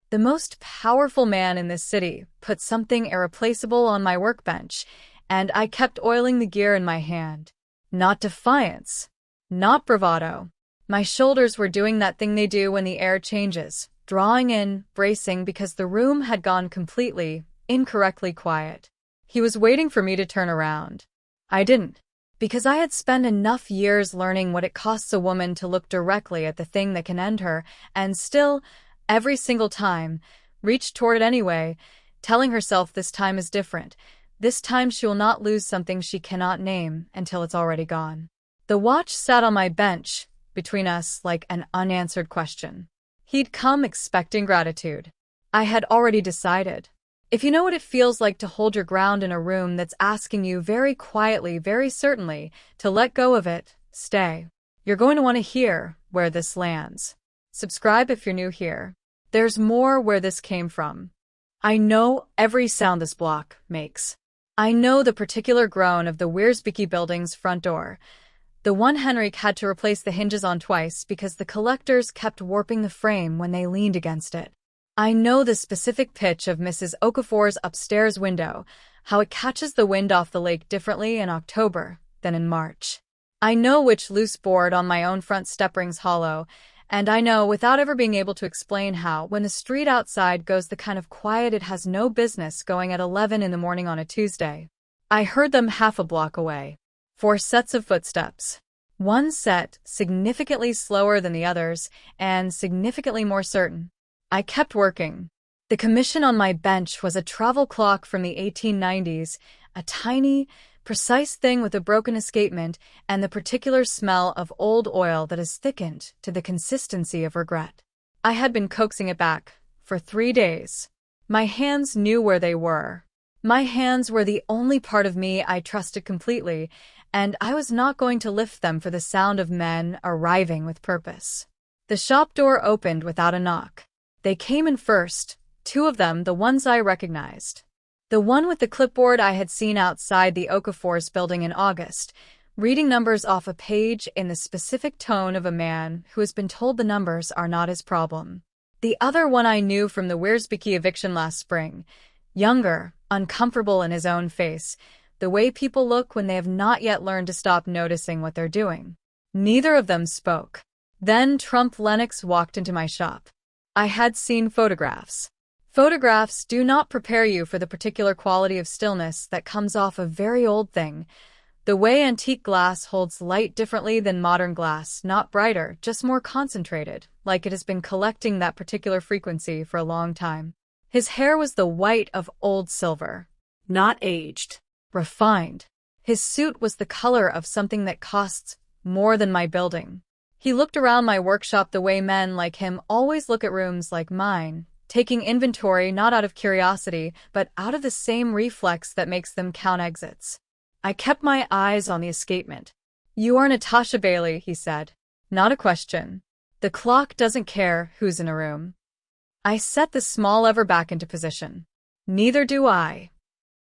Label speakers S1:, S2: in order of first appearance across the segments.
S1: The most powerful man in this city put something irreplaceable on my workbench, and I kept oiling the gear in my hand. Not defiance. Not bravado. My shoulders were doing that thing they do when the air changes, drawing in, bracing because the room had gone completely, incorrectly quiet. He was waiting for me to turn around. I didn't. Because I had spent enough years learning what it costs a woman to look directly at the thing that can end her, and still, every single time, reach toward it anyway, telling herself this time is different. This time she will not lose something she cannot name until it's already gone. The watch sat on my bench, between us, like an unanswered question. He'd come expecting gratitude. I had already decided. If you know what it feels like to hold your ground in a room that's asking you very quietly, very certainly, to let go of it, stay. You're going to want to hear where this lands. Subscribe if you're new here. There's more where this came from. I know every sound this block makes. I know the particular groan of the Wiersbeke building's front door. The one Henrik had to replace the hinges on twice because the collectors kept warping the frame when they leaned against it. I know the specific pitch of Mrs. Okafor's upstairs window, how it catches the wind off the lake differently in October than in March. I know which loose board on my own front step rings hollow, and I know, without ever being able to explain how, when the street outside goes the kind of quiet it has no business going at 11 in the morning on a Tuesday. I heard them half a block away. 4 sets of footsteps. One set significantly slower than the others, and significantly more certain. I kept working. The commission on my bench was a travel clock from the 1890s, a tiny, precise thing with a broken escapement and the particular smell of old oil that has thickened to the consistency of regret. I had been coaxing it back for 3 days. My hands knew where they were. My hands were the only part of me I trusted completely, and I was not going to lift them for the sound of men arriving with purpose. The shop door opened without a knock. They came in first, 2 of them the ones I recognized. The one with the clipboard I had seen outside the Okafor's building in August, reading numbers off a page in the specific tone of a man who has been told the numbers are not his problem. The other one I knew from the Wiersbeke eviction last spring, younger, uncomfortable in his own face, the way people look when they have not yet learned to stop noticing what they're doing. Neither of them spoke. Then Trump Lennox walked into my shop. I had seen photographs. Photographs do not prepare you for the particular quality of stillness that comes off a very old thing. The way antique glass holds light differently than modern glass, not brighter, just more concentrated, like it has been collecting that particular frequency for a long time. His hair was the white of old silver, not aged, refined. His suit was the color of something that costs more than my building. He looked around my workshop the way men like him always look at rooms like mine, taking inventory not out of curiosity, but out of the same reflex that makes them count exits. I kept my eyes on the escapement. "You are Natasha Bailey," he said. "Not a question. The clock doesn't care who's in a room." I set the small lever back into position. "Neither do I."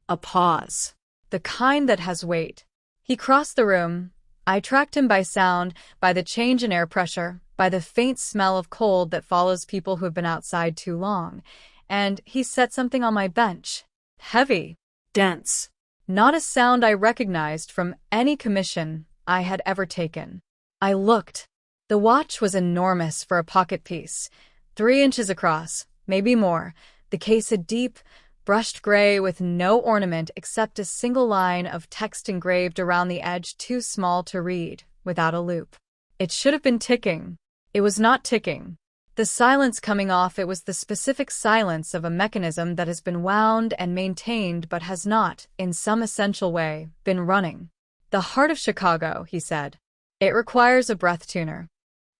S1: A pause. The kind that has weight. He crossed the room. I tracked him by sound, by the change in air pressure, by the faint smell of cold that follows people who have been outside too long, and he set something on my bench. Heavy. Dense. Not a sound I recognized from any commission I had ever taken. I looked. The watch was enormous for a pocket piece, 3 inches across, maybe more. The case a deep, brushed gray with no ornament except a single line of text engraved around the edge too small to read, without a loop. It should have been ticking. It was not ticking. The silence coming off it was the specific silence of a mechanism that has been wound and maintained but has not, in some essential way, been running. "The heart of Chicago," he said. "It requires a breath tuner."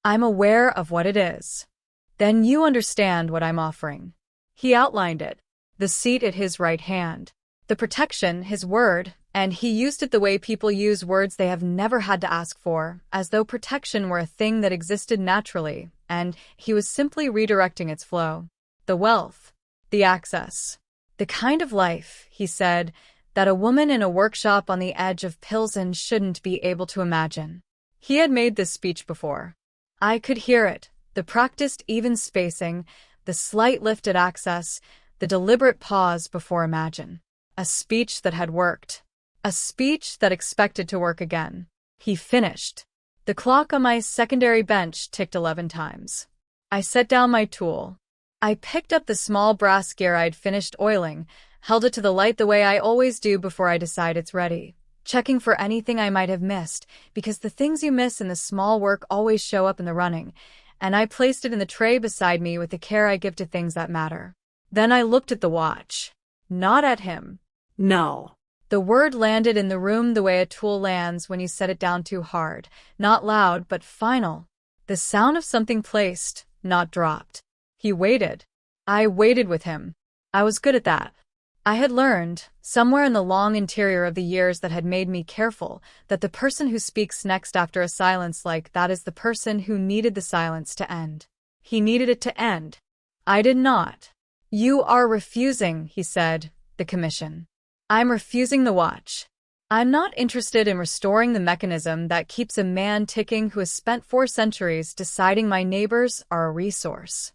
S1: "I'm aware of what it is." "Then you understand what I'm offering." He outlined it. The seat at his right hand. The protection, his word, and he used it the way people use words they have never had to ask for, as though protection were a thing that existed naturally, and he was simply redirecting its flow. The wealth. The access. The kind of life, he said, that a woman in a workshop on the edge of Pilsen shouldn't be able to imagine. He had made this speech before. I could hear it, the practiced even spacing, The slight lift at access, the deliberate pause before imagine. A speech that had worked. A speech that expected to work again. He finished. The clock on my secondary bench ticked 11 times. I set down my tool. I picked up the small brass gear I'd finished oiling, held it to the light the way I always do before I decide it's ready, checking for anything I might have missed, because the things you miss in the small work always show up in the running, and I placed it in the tray beside me with the care I give to things that matter. Then I looked at the watch. Not at him.
S2: No.
S1: The word landed in the room the way a tool lands when you set it down too hard, not loud but final. The sound of something placed, not dropped. He waited. I waited with him. I was good at that. I had learned, somewhere in the long interior of the years that had made me careful, that the person who speaks next after a silence like that is the person who needed the silence to end. He needed it to end. I did not. You are refusing, he said, the commission. I'm refusing the watch. I'm not interested in restoring the mechanism that keeps a man ticking who has spent 4 centuries deciding my neighbors are a resource.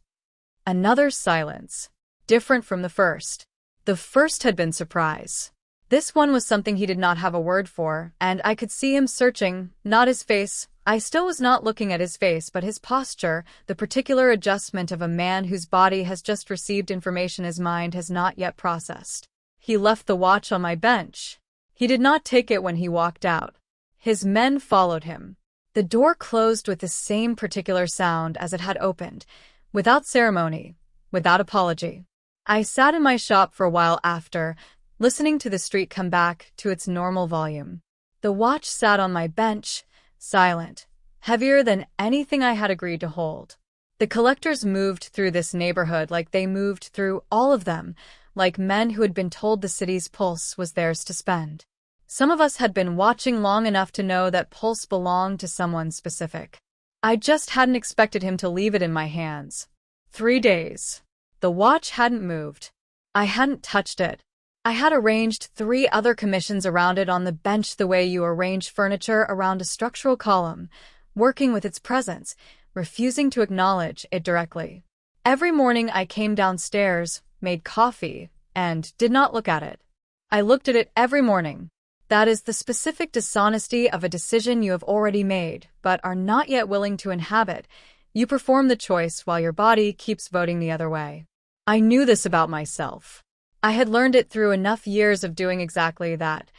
S1: Another silence, different from the first. The first had been surprise. This one was something he did not have a word for, and I could see him searching, not his face. I still was not looking at his face, but his posture, the particular adjustment of a man whose body has just received information his mind has not yet processed. He left the watch on my bench. He did not take it when he walked out. His men followed him. The door closed with the same particular sound as it had opened, without ceremony, without apology. I sat in my shop for a while after, listening to the street come back to its normal volume. The watch sat on my bench, silent, heavier than anything I had agreed to hold. The collectors moved through this neighborhood like they moved through all of them, like men who had been told the city's pulse was theirs to spend. Some of us had been watching long enough to know that pulse belonged to someone specific. I just hadn't expected him to leave it in my hands. 3 days. The watch hadn't moved. I hadn't touched it. I had arranged 3 other commissions around it on the bench the way you arrange furniture around a structural column, working with its presence, refusing to acknowledge it directly. Every morning I came downstairs, made coffee, and did not look at it. I looked at it every morning. That is the specific dishonesty of a decision you have already made, but are not yet willing to inhabit. You perform the choice while your body keeps voting the other way. I knew this about myself. I had learned it through enough years of doing exactly that,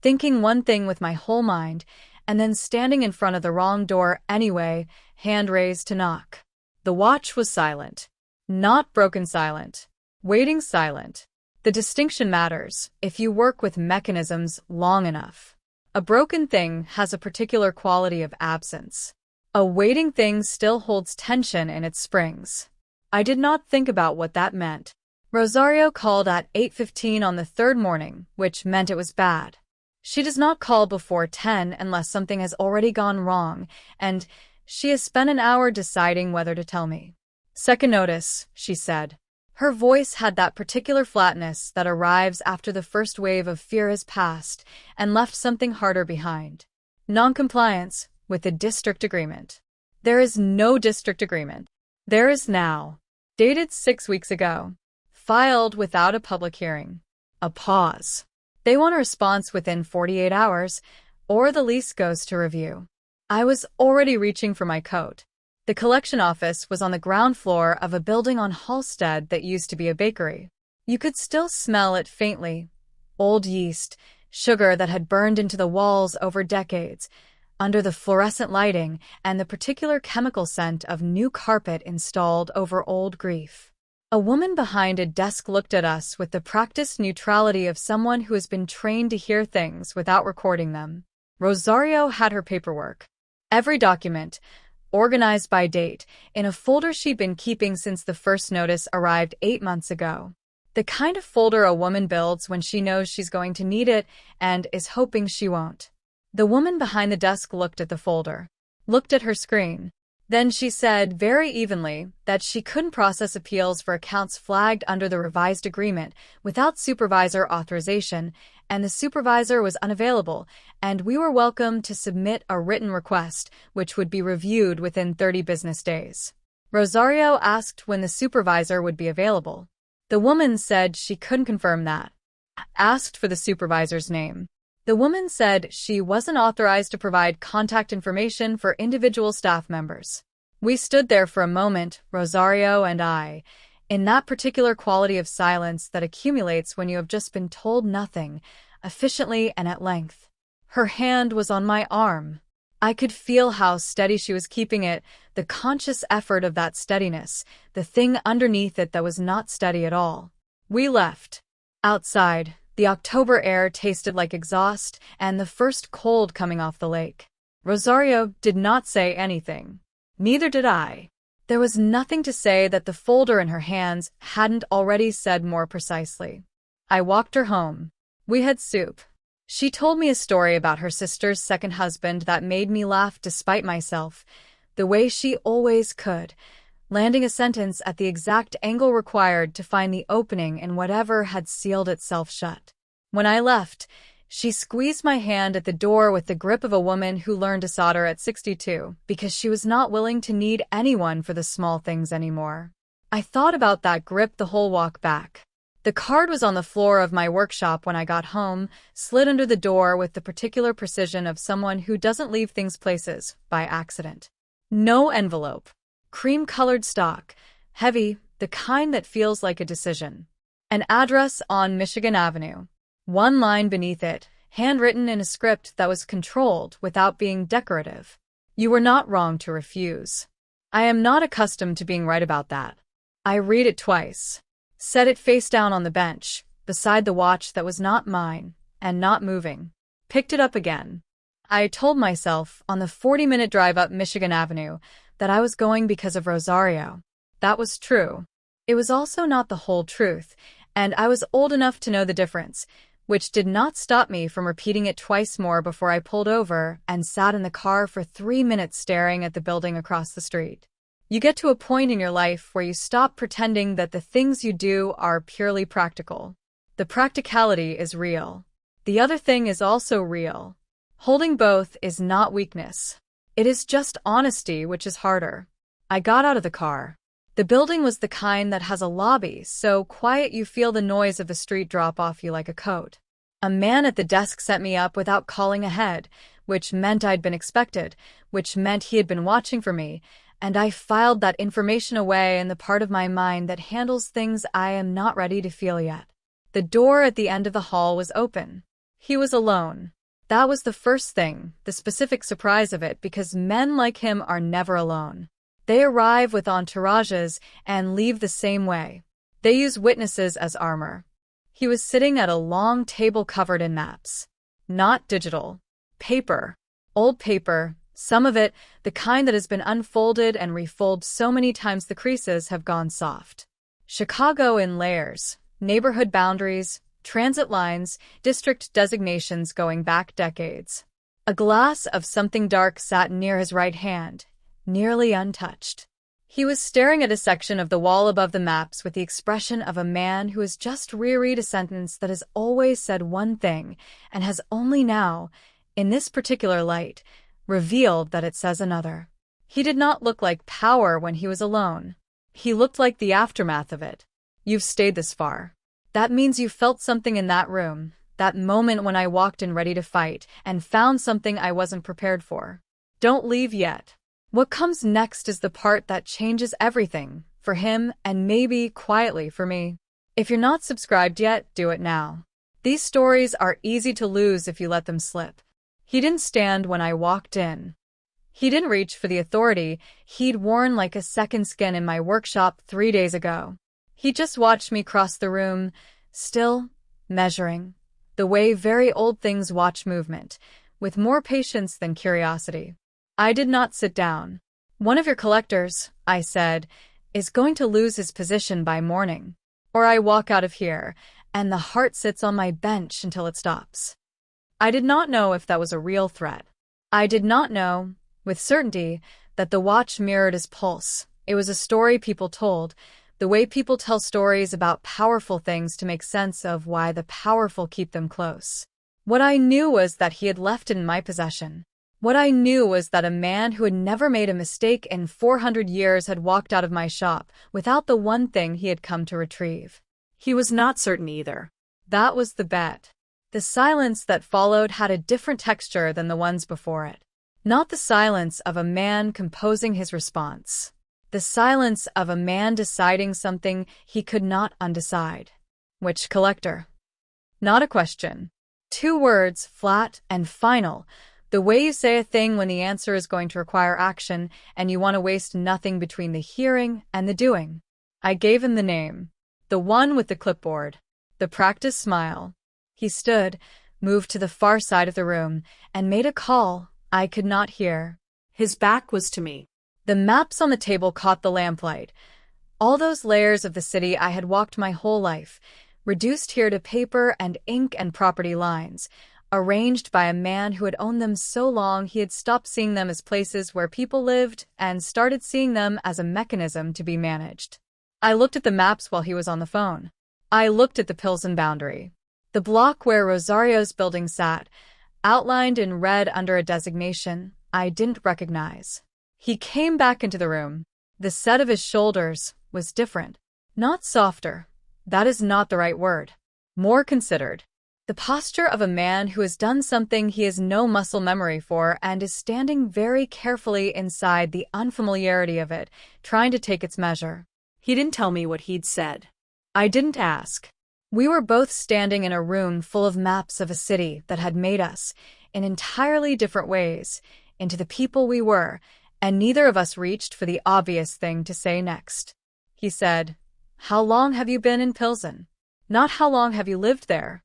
S1: thinking one thing with my whole mind, and then standing in front of the wrong door anyway, hand raised to knock. The watch was silent. Not broken silent. Waiting silent. The distinction matters if you work with mechanisms long enough. A broken thing has a particular quality of absence. A waiting thing still holds tension in its springs. I did not think about what that meant. Rosario called at 8:15 on the 3rd morning, which meant it was bad. She does not call before 10 unless something has already gone wrong, and she has spent an hour deciding whether to tell me. Second notice, she said. Her voice had that particular flatness that arrives after the first wave of fear has passed and left something harder behind. Noncompliance with the district agreement. There is no district agreement. There is now. Dated 6 weeks ago. Filed without a public hearing. A pause. They want a response within 48 hours, or the lease goes to review. I was already reaching for my coat. The collection office was on the ground floor of a building on Halsted that used to be a bakery. You could still smell it faintly. Old yeast, sugar that had burned into the walls over decades, under the fluorescent lighting and the particular chemical scent of new carpet installed over old grief. A woman behind a desk looked at us with the practiced neutrality of someone who has been trained to hear things without recording them. Rosario had her paperwork. Every document, organized by date, in a folder she'd been keeping since the first notice arrived 8 months ago. The kind of folder a woman builds when she knows she's going to need it and is hoping she won't. The woman behind the desk looked at the folder, looked at her screen. Then she said very evenly that she couldn't process appeals for accounts flagged under the revised agreement without supervisor authorization, and the supervisor was unavailable, and we were welcome to submit a written request, which would be reviewed within 30 business days. Rosario asked when the supervisor would be available. The woman said she couldn't confirm that. Asked for the supervisor's name. The woman said she wasn't authorized to provide contact information for individual staff members. We stood there for a moment, Rosario and I, in that particular quality of silence that accumulates when you have just been told nothing, efficiently and at length. Her hand was on my arm. I could feel how steady she was keeping it, the conscious effort of that steadiness, the thing underneath it that was not steady at all. We left. Outside, the October air tasted like exhaust and the first cold coming off the lake. Rosario did not say anything. Neither did I. There was nothing to say that the folder in her hands hadn't already said more precisely. I walked her home. We had soup. She told me a story about her sister's second husband that made me laugh despite myself, the way she always could, landing a sentence at the exact angle required to find the opening in whatever had sealed itself shut. When I left, she squeezed my hand at the door with the grip of a woman who learned to solder at 62 because she was not willing to need anyone for the small things anymore. I thought about that grip the whole walk back. The card was on the floor of my workshop when I got home, slid under the door with the particular precision of someone who doesn't leave things places by accident. No envelope. Cream-colored stock. Heavy, the kind that feels like a decision. An address on Michigan Avenue. One line beneath it, handwritten in a script that was controlled without being decorative. You were not wrong to refuse. I am not accustomed to being right about that. I read it twice. Set it face down on the bench, beside the watch that was not mine, and not moving. Picked it up again. I told myself, on the 40-minute drive up Michigan Avenue, that I was going because of Rosario. That was true. It was also not the whole truth, and I was old enough to know the difference, which did not stop me from repeating it twice more before I pulled over and sat in the car for 3 minutes staring at the building across the street. You get to a point in your life where you stop pretending that the things you do are purely practical. The practicality is real. The other thing is also real. Holding both is not weakness. It is just honesty, which is harder. I got out of the car. The building was the kind that has a lobby, so quiet you feel the noise of the street drop off you like a coat. A man at the desk set me up without calling ahead, which meant I'd been expected, which meant he had been watching for me, and I filed that information away in the part of my mind that handles things I am not ready to feel yet. The door at the end of the hall was open. He was alone. That was the first thing, the specific surprise of it, because men like him are never alone. They arrive with entourages and leave the same way. They use witnesses as armor. He was sitting at a long table covered in maps. Not digital. Paper. Old paper. Some of it, the kind that has been unfolded and refolded so many times the creases have gone soft. Chicago in layers, neighborhood boundaries, transit lines, district designations going back decades. A glass of something dark sat near his right hand, nearly untouched. He was staring at a section of the wall above the maps with the expression of a man who has just reread a sentence that has always said one thing and has only now, in this particular light, revealed that it says another. He did not look like power when he was alone. He looked like the aftermath of it. You've stayed this far. That means you felt something in that room, that moment when I walked in ready to fight and found something I wasn't prepared for. Don't leave yet. What comes next is the part that changes everything, for him and maybe quietly for me. If you're not subscribed yet, do it now. These stories are easy to lose if you let them slip. He didn't stand when I walked in. He didn't reach for the authority he'd worn like a second skin in my workshop 3 days ago. He just watched me cross the room, still, measuring, the way very old things watch movement, with more patience than curiosity. I did not sit down. One of your collectors, I said, is going to lose his position by morning. Or I walk out of here, and the heart sits on my bench until it stops. I did not know if that was a real threat. I did not know, with certainty, that the watch mirrored his pulse. It was a story people told, the way people tell stories about powerful things to make sense of why the powerful keep them close. What I knew was that he had left it in my possession. What I knew was that a man who had never made a mistake in 400 years had walked out of my shop without the one thing he had come to retrieve.
S2: He was not certain either.
S1: That was the bet. The silence that followed had a different texture than the ones before it. Not the silence of a man composing his response. The silence of a man deciding something he could not undecide. Which collector? Not a question. 2 words, flat and final. The way you say a thing when the answer is going to require action and you want to waste nothing between the hearing and the doing. I gave him the name. The one with the clipboard. The practiced smile. He stood, moved to the far side of the room, and made a call I could not hear.
S2: His back was to me.
S1: The maps on the table caught the lamplight. All those layers of the city I had walked my whole life, reduced here to paper and ink and property lines, arranged by a man who had owned them so long he had stopped seeing them as places where people lived and started seeing them as a mechanism to be managed. I looked at the maps while he was on the phone. I looked at the Pilsen boundary. The block where Rosario's building sat, outlined in red under a designation I didn't recognize. He came back into the room. The set of his shoulders was different. Not softer. That is not the right word. More considered. The posture of a man who has done something he has no muscle memory for and is standing very carefully inside the unfamiliarity of it, trying to take its measure.
S2: He didn't tell me what he'd said.
S1: I didn't ask. We were both standing in a room full of maps of a city that had made us, in entirely different ways, into the people we were, and neither of us reached for the obvious thing to say next. He said, "How long have you been in Pilsen?" Not how long have you lived there.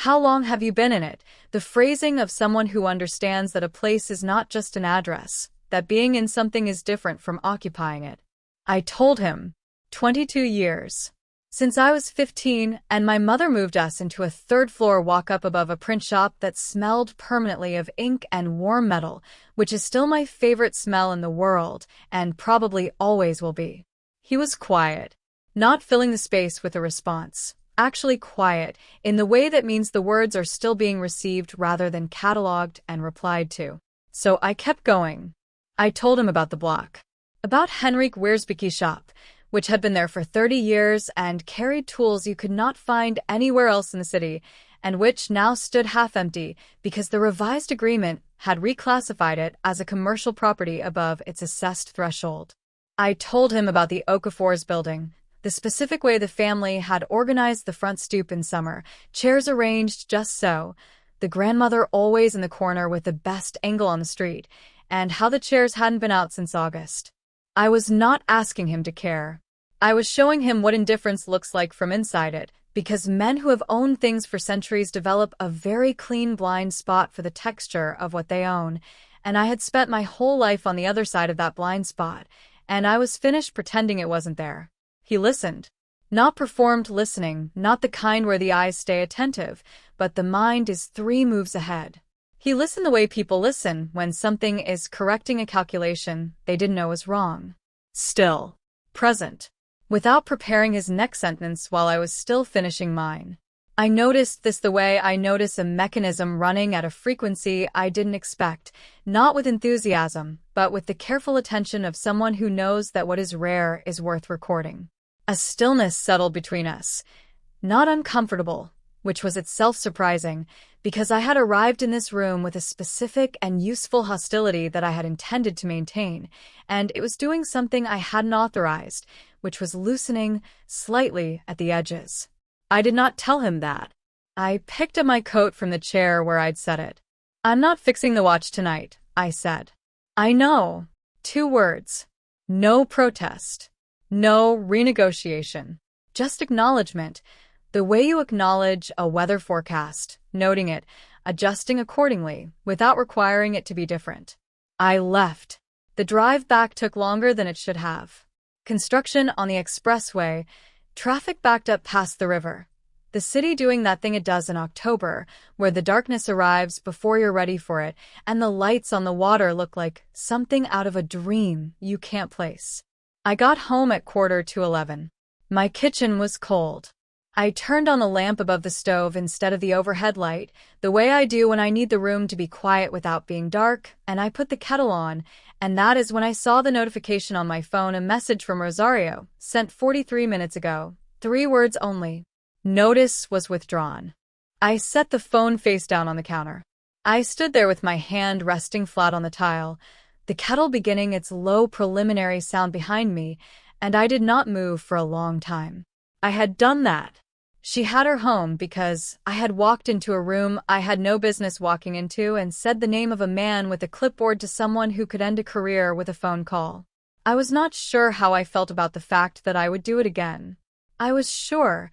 S1: How long have you been in it? The phrasing of someone who understands that a place is not just an address, that being in something is different from occupying it. I told him, 22 years. Since I was 15 and my mother moved us into a 3rd-floor walk-up above a print shop that smelled permanently of ink and warm metal, which is still my favorite smell in the world and probably always will be. He was quiet, not filling the space with a response, actually quiet in the way that means the words are still being received rather than catalogued and replied to. So I kept going. I told him about the block, about Henrik Wiersbecke's shop, which had been there for 30 years and carried tools you could not find anywhere else in the city, and which now stood half-empty because the revised agreement had reclassified it as a commercial property above its assessed threshold. I told him about the Okafor's building, the specific way the family had organized the front stoop in summer, chairs arranged just so, the grandmother always in the corner with the best angle on the street, and how the chairs hadn't been out since August. I was not asking him to care. I was showing him what indifference looks like from inside it, because men who have owned things for centuries develop a very clean blind spot for the texture of what they own, and I had spent my whole life on the other side of that blind spot, and I was finished pretending it wasn't there. He listened. Not performed listening, not the kind where the eyes stay attentive, but the mind is 3 moves ahead. He listened the way people listen when something is correcting a calculation they didn't know was wrong. Still. Present. Without preparing his next sentence while I was still finishing mine. I noticed this the way I notice a mechanism running at a frequency I didn't expect, not with enthusiasm, but with the careful attention of someone who knows that what is rare is worth recording. A stillness settled between us. Not uncomfortable, which was itself surprising, because I had arrived in this room with a specific and useful hostility that I had intended to maintain, and it was doing something I hadn't authorized, which was loosening slightly at the edges. I did not tell him that. I picked up my coat from the chair where I'd set it. "I'm not fixing the watch tonight," I said. I know. 2 words. No protest. No renegotiation. Just acknowledgement. The way you acknowledge a weather forecast, noting it, adjusting accordingly, without requiring it to be different. I left. The drive back took longer than it should have. Construction on the expressway, traffic backed up past the river. The city doing that thing it does in October, where the darkness arrives before you're ready for it, and the lights on the water look like something out of a dream you can't place. I got home at 10:45. My kitchen was cold. I turned on the lamp above the stove instead of the overhead light, the way I do when I need the room to be quiet without being dark, and I put the kettle on, and that is when I saw the notification on my phone, a message from Rosario, sent 43 minutes ago. 3 words only. Notice was withdrawn. I set the phone face down on the counter. I stood there with my hand resting flat on the tile, the kettle beginning its low preliminary sound behind me, and I did not move for a long time. I had done that. She had her home because I had walked into a room I had no business walking into and said the name of a man with a clipboard to someone who could end a career with a phone call. I was not sure how I felt about the fact that I would do it again. I was sure,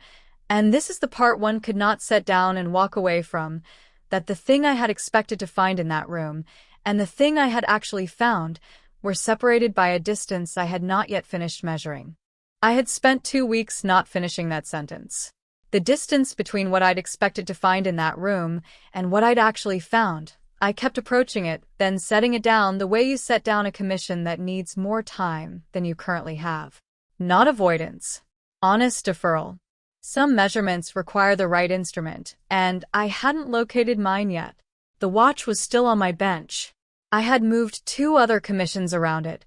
S1: and this is the part one could not set down and walk away from, that the thing I had expected to find in that room and the thing I had actually found were separated by a distance I had not yet finished measuring. I had spent 2 weeks not finishing that sentence. The distance between what I'd expected to find in that room and what I'd actually found. I kept approaching it, then setting it down the way you set down a commission that needs more time than you currently have. Not avoidance. Honest deferral. Some measurements require the right instrument, and I hadn't located mine yet. The watch was still on my bench. I had moved 2 other commissions around it,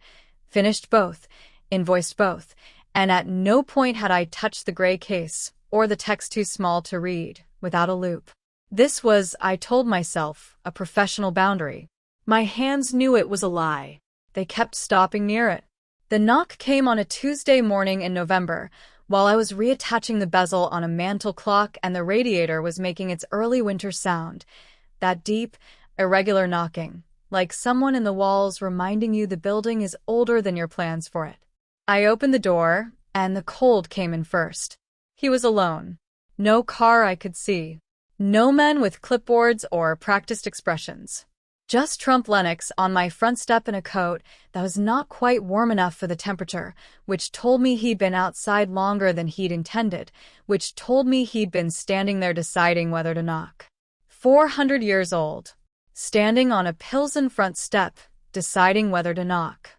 S1: finished both, invoiced both, and at no point had I touched the gray case, or the text too small to read, without a loop. This was, I told myself, a professional boundary. My hands knew it was a lie. They kept stopping near it. The knock came on a Tuesday morning in November, while I was reattaching the bezel on a mantel clock and the radiator was making its early winter sound. That deep, irregular knocking, like someone in the walls reminding you the building is older than your plans for it. I opened the door, and the cold came in first. He was alone. No car I could see. No men with clipboards or practiced expressions. Just Trump Lennox on my front step in a coat that was not quite warm enough for the temperature, which told me he'd been outside longer than he'd intended, which told me he'd been standing there deciding whether to knock. 400 years old. Standing on a Pilsen front step, deciding whether to knock.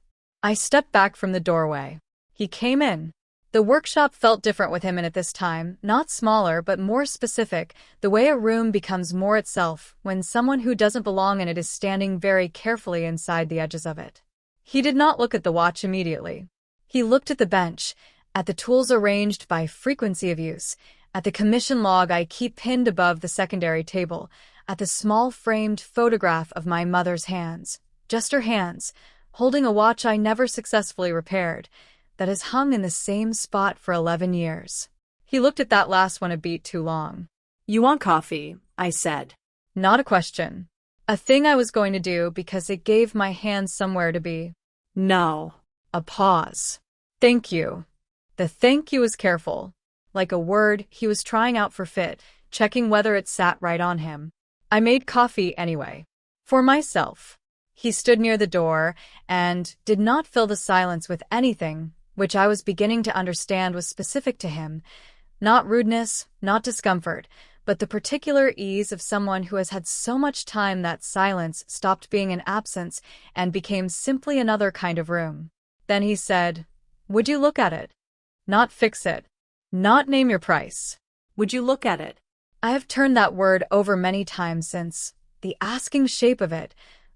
S1: I stepped back from the doorway. He came in. The workshop felt different with him in it this time, not smaller but more specific, the way a room becomes more itself when someone who doesn't belong in it is standing very carefully inside the edges of it. He did not look at the watch immediately. He looked at the bench, at the tools arranged by frequency of use, at the commission log I keep pinned above the secondary table, at the small framed photograph of my mother's hands, just her hands, holding a watch I never successfully repaired, that has hung in the same spot for 11 years. He looked at that last one a beat too long.
S2: You want coffee? I said.
S1: Not a question. A thing I was going to do because it gave my hands somewhere to be.
S2: No.
S1: A pause. Thank you. The thank you was careful. Like a word he was trying out for fit, checking whether it sat right on him. I made coffee anyway. For myself. He stood near the door and did not fill the silence with anything which I was beginning to understand was specific to him. Not rudeness, not discomfort, but the particular ease of someone who has had so much time that silence stopped being an absence and became simply another kind of room. Then he said, "Would you look at it? Not fix it. Not name your price.
S2: Would you look at it?"
S1: I have turned that word over many times since. The asking shape of it,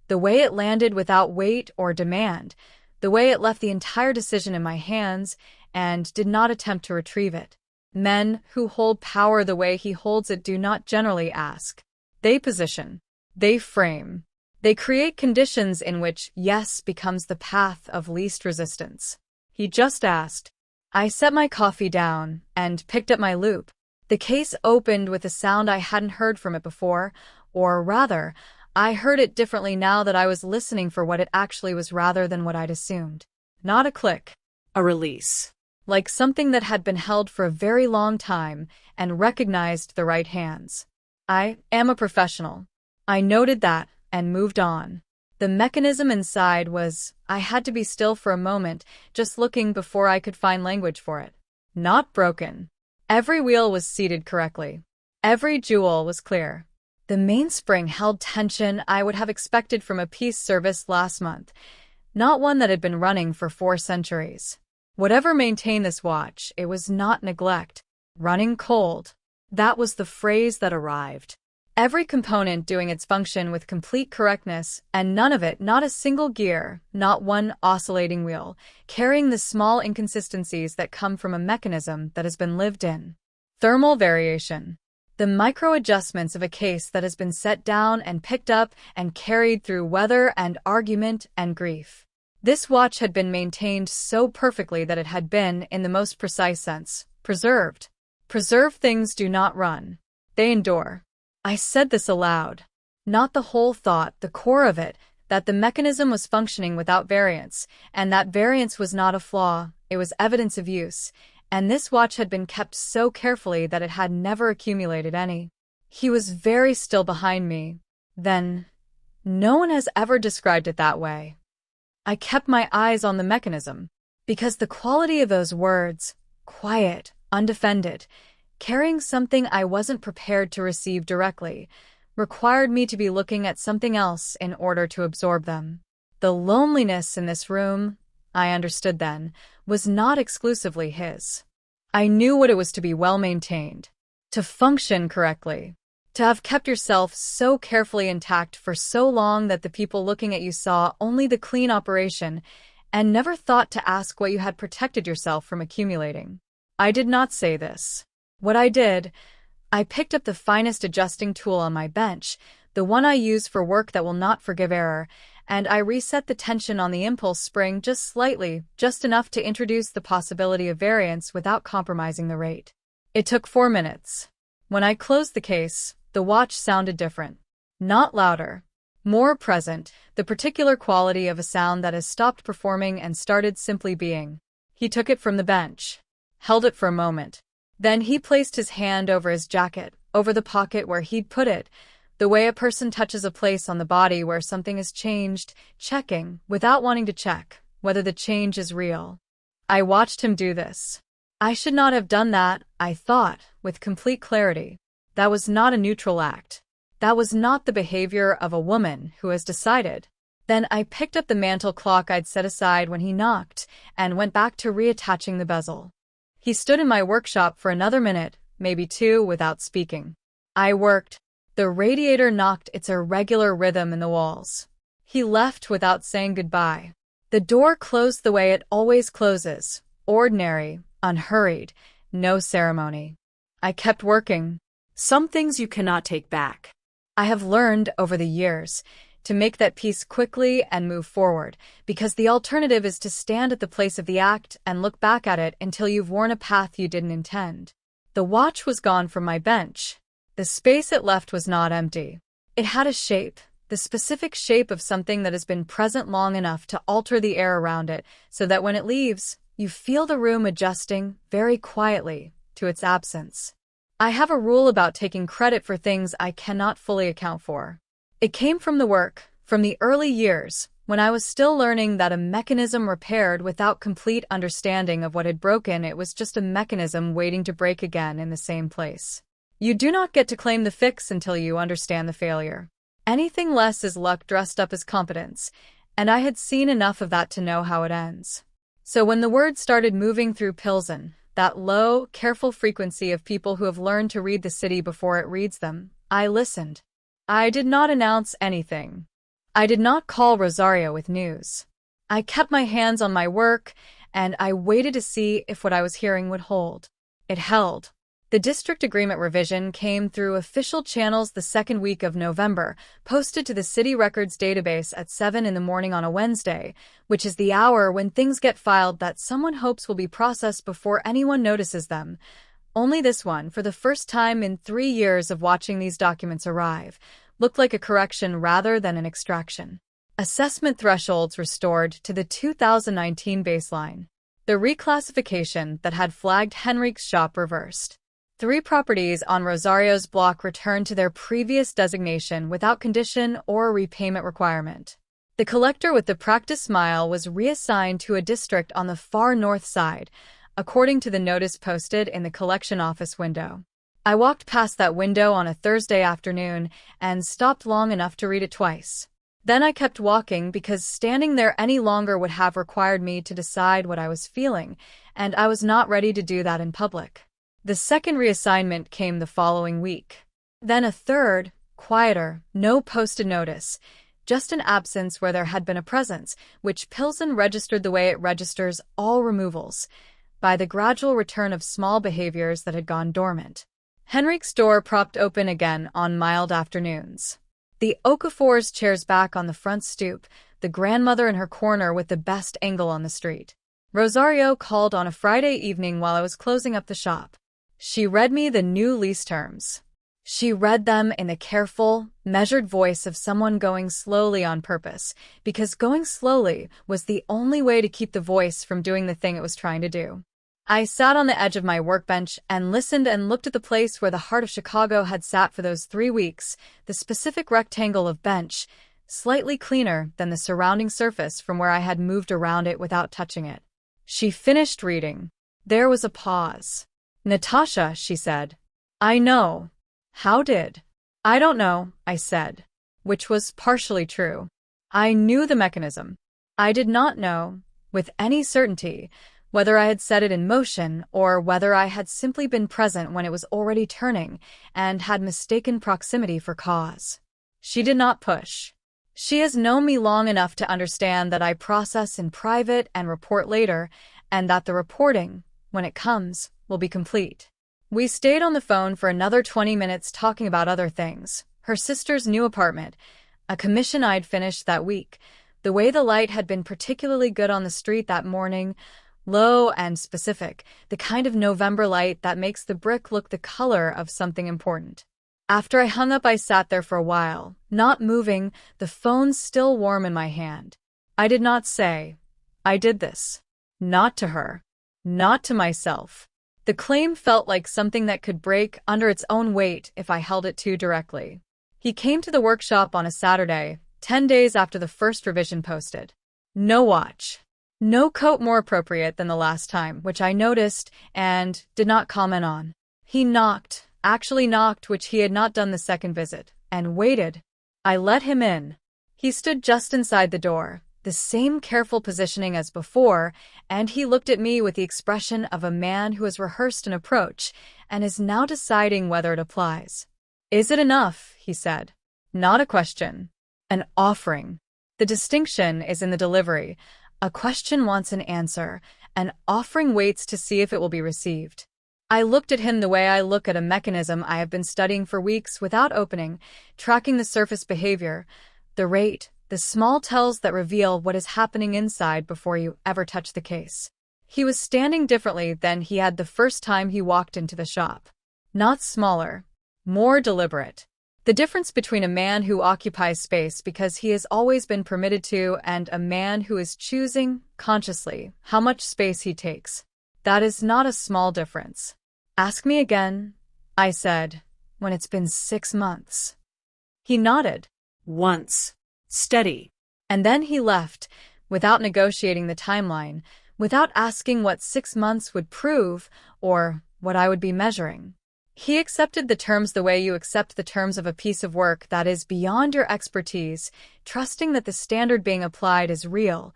S1: the way it landed without weight or demand, the way it left the entire decision in my hands and did not attempt to retrieve it. Men who hold power the way he holds it do not generally ask. They position. They frame. They create conditions in which yes becomes the path of least resistance. He just asked. I set my coffee down and picked up my loop. The case opened with a sound I hadn't heard from it before, or rather, I heard it differently now that I was listening for what it actually was rather than what I'd assumed. Not a click.
S2: A release.
S1: Like something that had been held for a very long time and recognized the right hands. I am a professional. I noted that and moved on. The mechanism inside was, I had to be still for a moment, just looking before I could find language for it. Not broken. Every wheel was seated correctly. Every jewel was clear. The mainspring held tension I would have expected from a peace service last month, not one that had been running for 4 centuries. Whatever maintained this watch, it was not neglect. running cold. That was the phrase that arrived. Every component doing its function with complete correctness, and none of it, not a single gear, not one oscillating wheel, carrying the small inconsistencies that come from a mechanism that has been lived in. Thermal variation. The micro-adjustments of a case that has been set down and picked up and carried through weather and argument and grief. This watch had been maintained so perfectly that it had been, in the most precise sense, preserved. Preserved things do not run. They endure. I said this aloud. Not the whole thought, the core of it, that the mechanism was functioning without variance, and that variance was not a flaw, it was evidence of use, and this watch had been kept so carefully that it had never accumulated any. He was very still behind me. Then, no one has ever described it that way. I kept my eyes on the mechanism, because the quality of those words, quiet, undefended, carrying something I wasn't prepared to receive directly, required me to be looking at something else in order to absorb them. The loneliness in this room, I understood then, was not exclusively his. I knew what it was to be well maintained, to function correctly, to have kept yourself so carefully intact for so long that the people looking at you saw only the clean operation and never thought to ask what you had protected yourself from accumulating. I did not say this. What I did, I picked up the finest adjusting tool on my bench, the one I use for work that will not forgive error, and I reset the tension on the impulse spring just slightly, just enough to introduce the possibility of variance without compromising the rate. It took 4 minutes. When I closed the case, the watch sounded different. Not louder. More present, the particular quality of a sound that has stopped performing and started simply being. He took it from the bench, held it for a moment. Then he placed his hand over his jacket, over the pocket where he'd put it, the way a person touches a place on the body where something has changed, checking, without wanting to check, whether the change is real. I watched him do this. I should not have done that, I thought, with complete clarity. That was not a neutral act. That was not the behavior of a woman who has decided. Then I picked up the mantel clock I'd set aside when he knocked, and went back to reattaching the bezel. He stood in my workshop for another minute, maybe 2, without speaking. I worked. The radiator knocked its irregular rhythm in the walls. He left without saying goodbye. The door closed the way it always closes, ordinary, unhurried, no ceremony. I kept working.
S2: Some things you cannot take back.
S1: I have learned over the years to make that peace quickly and move forward, because the alternative is to stand at the place of the act and look back at it until you've worn a path you didn't intend. The watch was gone from my bench. The space it left was not empty. It had a shape, the specific shape of something that has been present long enough to alter the air around it, so that when it leaves, you feel the room adjusting, very quietly, to its absence. I have a rule about taking credit for things I cannot fully account for. It came from the work, from the early years, when I was still learning that a mechanism repaired without complete understanding of what had broken, it was just a mechanism waiting to break again in the same place. You do not get to claim the fix until you understand the failure. Anything less is luck dressed up as competence, and I had seen enough of that to know how it ends. So when the word started moving through Pilsen, that low, careful frequency of people who have learned to read the city before it reads them, I listened. I did not announce anything. I did not call Rosario with news. I kept my hands on my work, and I waited to see if what I was hearing would hold. It held. The district agreement revision came through official channels the second week of November, posted to the city records database at 7 in the morning on a Wednesday, which is the hour when things get filed that someone hopes will be processed before anyone notices them. Only this one, for the first time in 3 years of watching these documents arrive, looked like a correction rather than an extraction. Assessment thresholds restored to the 2019 baseline. The reclassification that had flagged Henrique's shop reversed. 3 properties on Rosario's block returned to their previous designation without condition or repayment requirement. The collector with the practice smile was reassigned to a district on the far north side, according to the notice posted in the collection office window. I walked past that window on a Thursday afternoon and stopped long enough to read it twice. Then I kept walking because standing there any longer would have required me to decide what I was feeling, and I was not ready to do that in public. The second reassignment came the following week. Then a third, quieter, no posted notice, just an absence where there had been a presence, which Pilsen registered the way it registers all removals, by the gradual return of small behaviors that had gone dormant. Henrik's door propped open again on mild afternoons. The Okafor's chairs back on the front stoop, the grandmother in her corner with the best angle on the street. Rosario called on a Friday evening while I was closing up the shop. She read me the new lease terms. She read them in the careful, measured voice of someone going slowly on purpose, because going slowly was the only way to keep the voice from doing the thing it was trying to do. I sat on the edge of my workbench and listened and looked at the place where the heart of Chicago had sat for those 3 weeks, the specific rectangle of bench, slightly cleaner than the surrounding surface from where I had moved around it without touching it. She finished reading. There was a pause. "Natasha," she said. "I know." "How did?" "I don't know," I said, which was partially true. I knew the mechanism. I did not know, with any certainty, whether I had set it in motion or whether I had simply been present when it was already turning and had mistaken proximity for cause. She did not push. She has known me long enough to understand that I process in private and report later, and that the reporting, when it comes, will be complete. We stayed on the phone for another 20 minutes talking about other things. Her sister's new apartment, a commission I'd finished that week, the way the light had been particularly good on the street that morning, low and specific, the kind of November light that makes the brick look the color of something important. After I hung up, I sat there for a while, not moving, the phone still warm in my hand. I did not say, "I did this." Not to her. Not to myself. The claim felt like something that could break under its own weight if I held it too directly. He came to the workshop on a Saturday, 10 days after the first revision posted. No watch. No coat more appropriate than the last time, which I noticed and did not comment on. He knocked, actually knocked, which he had not done the second visit, and waited. I let him in. He stood just inside the door, the same careful positioning as before, and he looked at me with the expression of a man who has rehearsed an approach and is now deciding whether it applies. "Is it enough?" he said. "Not a question. An offering. The distinction is in the delivery. A question wants an answer. An offering waits to see if it will be received." I looked at him the way I look at a mechanism I have been studying for weeks without opening, tracking the surface behavior, the rate, the small tells that reveal what is happening inside before you ever touch the case. He was standing differently than he had the first time he walked into the shop. Not smaller, more deliberate. The difference between a man who occupies space because he has always been permitted to and a man who is choosing, consciously, how much space he takes. That is not a small difference. "Ask me again," I said, "when it's been 6 months." He nodded.
S2: Once. Steady.
S1: And then he left, without negotiating the timeline, without asking what 6 months would prove or what I would be measuring. He accepted the terms the way you accept the terms of a piece of work that is beyond your expertise, trusting that the standard being applied is real,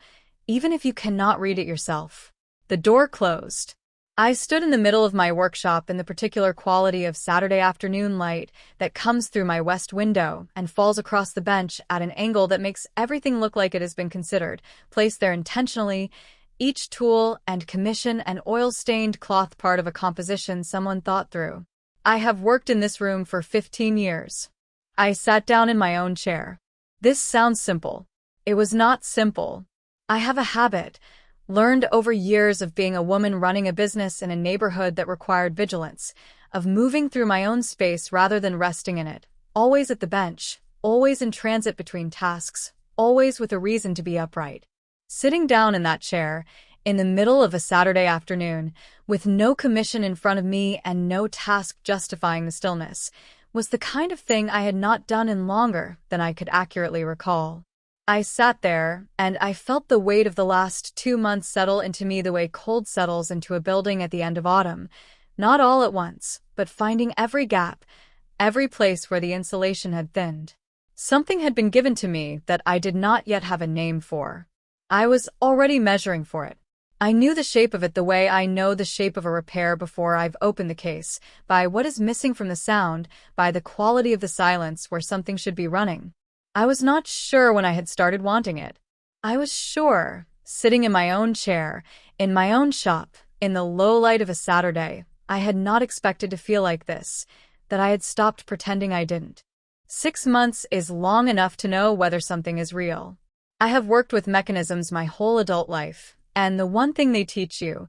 S1: even if you cannot read it yourself. The door closed. I stood in the middle of my workshop in the particular quality of Saturday afternoon light that comes through my west window and falls across the bench at an angle that makes everything look like it has been considered, placed there intentionally, each tool and commission an oil-stained cloth part of a composition someone thought through. I have worked in this room for 15 years. I sat down in my own chair. This sounds simple. It was not simple. I have a habit, learned over years of being a woman running a business in a neighborhood that required vigilance, of moving through my own space rather than resting in it, always at the bench, always in transit between tasks, always with a reason to be upright. Sitting down in that chair, in the middle of a Saturday afternoon, with no commission in front of me and no task justifying the stillness, was the kind of thing I had not done in longer than I could accurately recall. I sat there, and I felt the weight of the last 2 months settle into me the way cold settles into a building at the end of autumn, not all at once, but finding every gap, every place where the insulation had thinned. Something had been given to me that I did not yet have a name for. I was already measuring for it. I knew the shape of it the way I know the shape of a repair before I've opened the case, by what is missing from the sound, by the quality of the silence where something should be running. I was not sure when I had started wanting it. I was sure, sitting in my own chair, in my own shop, in the low light of a Saturday, I had not expected to feel like this, that I had stopped pretending I didn't. 6 months is long enough to know whether something is real. I have worked with mechanisms my whole adult life, and the one thing they teach you,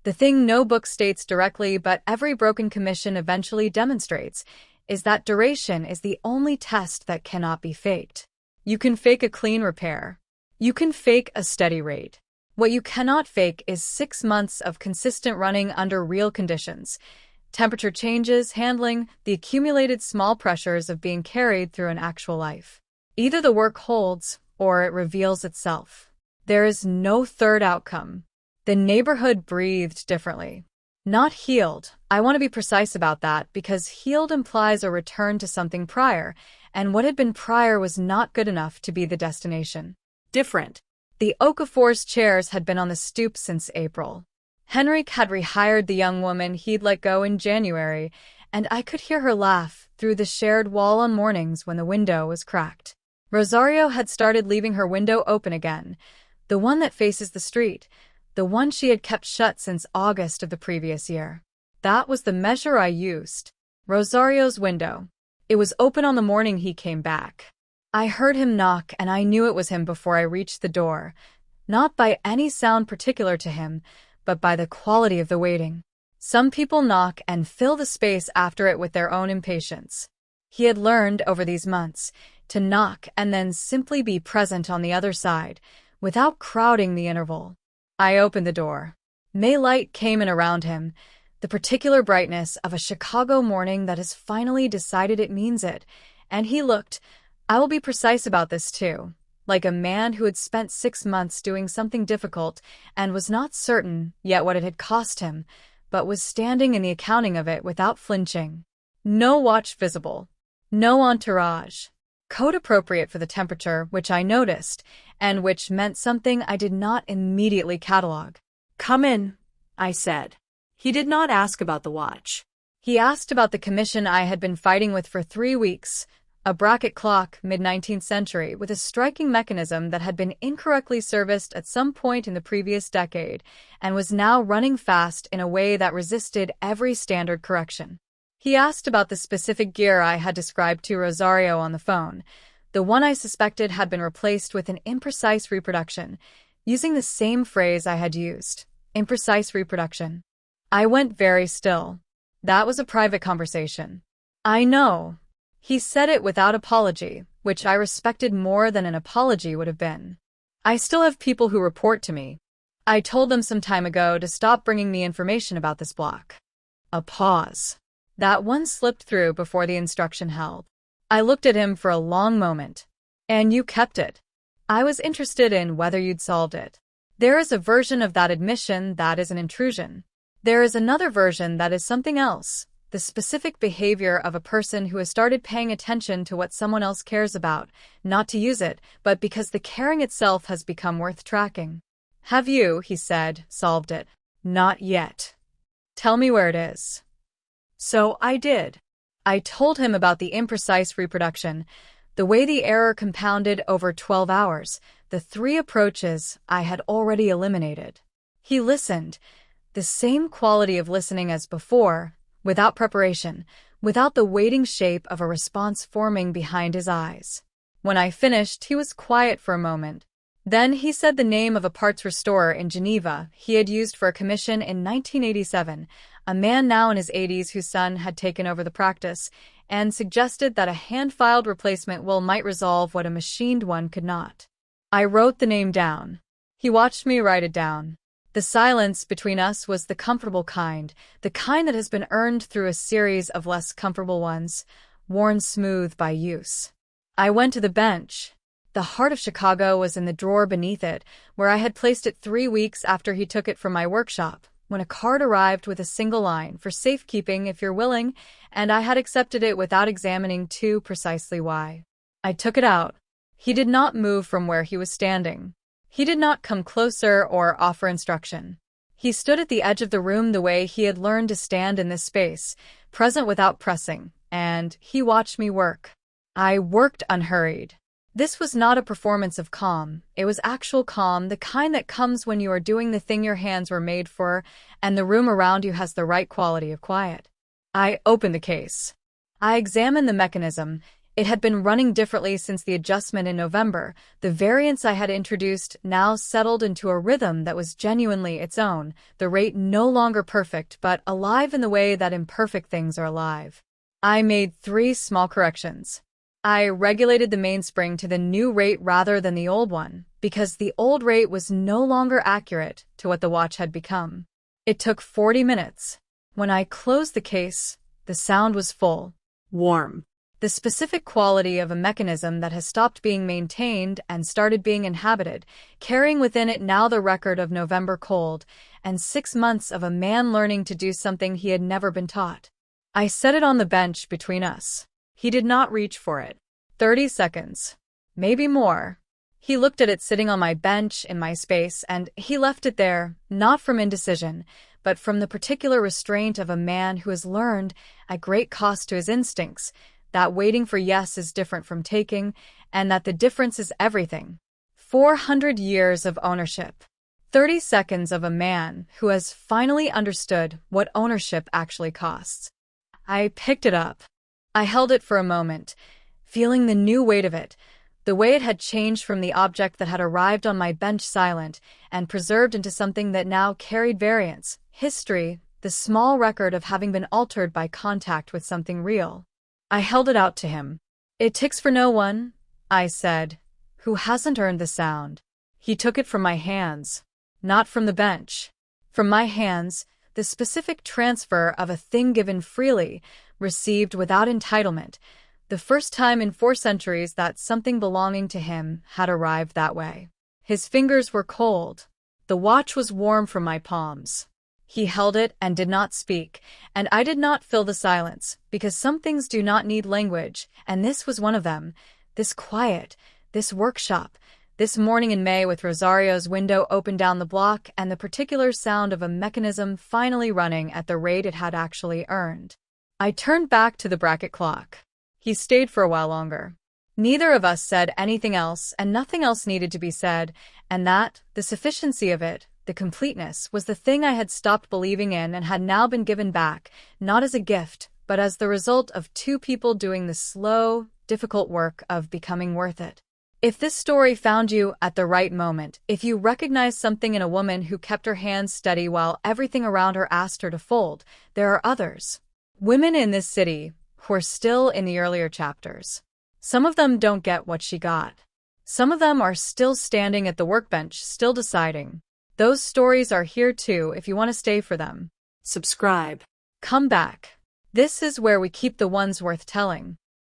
S1: the thing no book states directly but every broken commission eventually demonstrates, is that duration is the only test that cannot be faked. You can fake a clean repair. You can fake a steady rate. What you cannot fake is 6 months of consistent running under real conditions. Temperature changes, handling, the accumulated small pressures of being carried through an actual life. Either the work holds, or it reveals itself. There is no third outcome. The neighborhood breathed differently. Not healed. I want to be precise about that because healed implies a return to something prior, and what had been prior was not good enough to be the destination.
S2: Different.
S1: The Okafor's chairs had been on the stoop since April. Henrik had rehired the young woman he'd let go in January, and I could hear her laugh through the shared wall on mornings when the window was cracked. Rosario had started leaving her window open again, the one that faces the street, the one she had kept shut since August of the previous year. That was the measure I used. Rosario's window. It was open on the morning he came back. I heard him knock and I knew it was him before I reached the door, not by any sound particular to him, but by the quality of the waiting. Some people knock and fill the space after it with their own impatience. He had learned over these months to knock and then simply be present on the other side, without crowding the interval. I opened the door. May light came in around him, the particular brightness of a Chicago morning that has finally decided it means it, and he looked, I will be precise about this too, like a man who had spent 6 months doing something difficult and was not certain yet what it had cost him, but was standing in the accounting of it without flinching. No watch visible. No entourage. Code appropriate for the temperature, which I noticed, and which meant something I did not immediately catalog.
S2: Come in, I said. He did not ask about the watch.
S1: He asked about the commission I had been fighting with for 3 weeks, a bracket clock, mid-19th century, with a striking mechanism that had been incorrectly serviced at some point in the previous decade, and was now running fast in a way that resisted every standard correction. He asked about the specific gear I had described to Rosario on the phone, the one I suspected had been replaced with an imprecise reproduction, using the same phrase I had used, imprecise reproduction. I went very still. That was a private conversation. I know. He said it without apology, which I respected more than an apology would have been. I still have people who report to me. I told them some time ago to stop bringing me information about this block. A pause. That one slipped through before the instruction held. I looked at him for a long moment. And you kept it. I was interested in whether you'd solved it. There is a version of that admission that is an intrusion. There is another version that is something else, the specific behavior of a person who has started paying attention to what someone else cares about, not to use it, but because the caring itself has become worth tracking. Have you, he said, solved it? Not yet. Tell me where it is. So I did. I told him about the imprecise reproduction, the way the error compounded over 12 hours, the 3 approaches I had already eliminated. He listened, the same quality of listening as before, without preparation, without the waiting shape of a response forming behind his eyes. When I finished, he was quiet for a moment. Then he said the name of a parts restorer in Geneva he had used for a commission in 1987, a man now in his 80s whose son had taken over the practice, and suggested that a hand-filed replacement will might resolve what a machined one could not. I wrote the name down. He watched me write it down. The silence between us was the comfortable kind, the kind that has been earned through a series of less comfortable ones, worn smooth by use. I went to the bench. The heart of Chicago was in the drawer beneath it, where I had placed it 3 weeks after he took it from my workshop, when a card arrived with a single line, for safekeeping if you're willing, and I had accepted it without examining too precisely why. I took it out. He did not move from where he was standing. He did not come closer or offer instruction. He stood at the edge of the room the way he had learned to stand in this space, present without pressing, and he watched me work. I worked unhurried. This was not a performance of calm. It was actual calm, the kind that comes when you are doing the thing your hands were made for, and the room around you has the right quality of quiet. I opened the case. I examined the mechanism. It had been running differently since the adjustment in November. The variance I had introduced now settled into a rhythm that was genuinely its own, the rate no longer perfect but alive in the way that imperfect things are alive. I made 3 small corrections. I regulated the mainspring to the new rate rather than the old one, because the old rate was no longer accurate to what the watch had become. It took 40 minutes. When I closed the case, the sound was full.
S2: Warm.
S1: The specific quality of a mechanism that has stopped being maintained and started being inhabited, carrying within it now the record of November cold and 6 months of a man learning to do something he had never been taught. I set it on the bench between us. He did not reach for it. 30 seconds. Maybe more. He looked at it sitting on my bench in my space, and he left it there, not from indecision, but from the particular restraint of a man who has learned, at great cost to his instincts, that waiting for yes is different from taking, and that the difference is everything. 400 years of ownership. 30 seconds of a man who has finally understood what ownership actually costs. I picked it up. I held it for a moment, feeling the new weight of it, the way it had changed from the object that had arrived on my bench silent and preserved into something that now carried variance, history, the small record of having been altered by contact with something real. I held it out to him. "It ticks for no one," I said, "who hasn't earned the sound." He took it from my hands. Not from the bench. From my hands, the specific transfer of a thing given freely, received without entitlement, the first time in 4 centuries that something belonging to him had arrived that way. His fingers were cold. The watch was warm from my palms. He held it and did not speak, and I did not fill the silence, because some things do not need language, and this was one of them. This quiet, this workshop, this morning in May with Rosario's window open down the block and the particular sound of a mechanism finally running at the rate it had actually earned. I turned back to the bracket clock. He stayed for a while longer. Neither of us said anything else, and nothing else needed to be said, and that, the sufficiency of it, the completeness, was the thing I had stopped believing in and had now been given back, not as a gift, but as the result of 2 people doing the slow, difficult work of becoming worth it. If this story found you at the right moment, if you recognized something in a woman who kept her hands steady while everything around her asked her to fold, there are others. Women in this city who are still in the earlier chapters. Some of them don't get what she got. Some of them are still standing at the workbench, still deciding. Those stories are here too if you want to stay for them.
S2: Subscribe.
S1: Come back. This is where we keep the ones worth telling.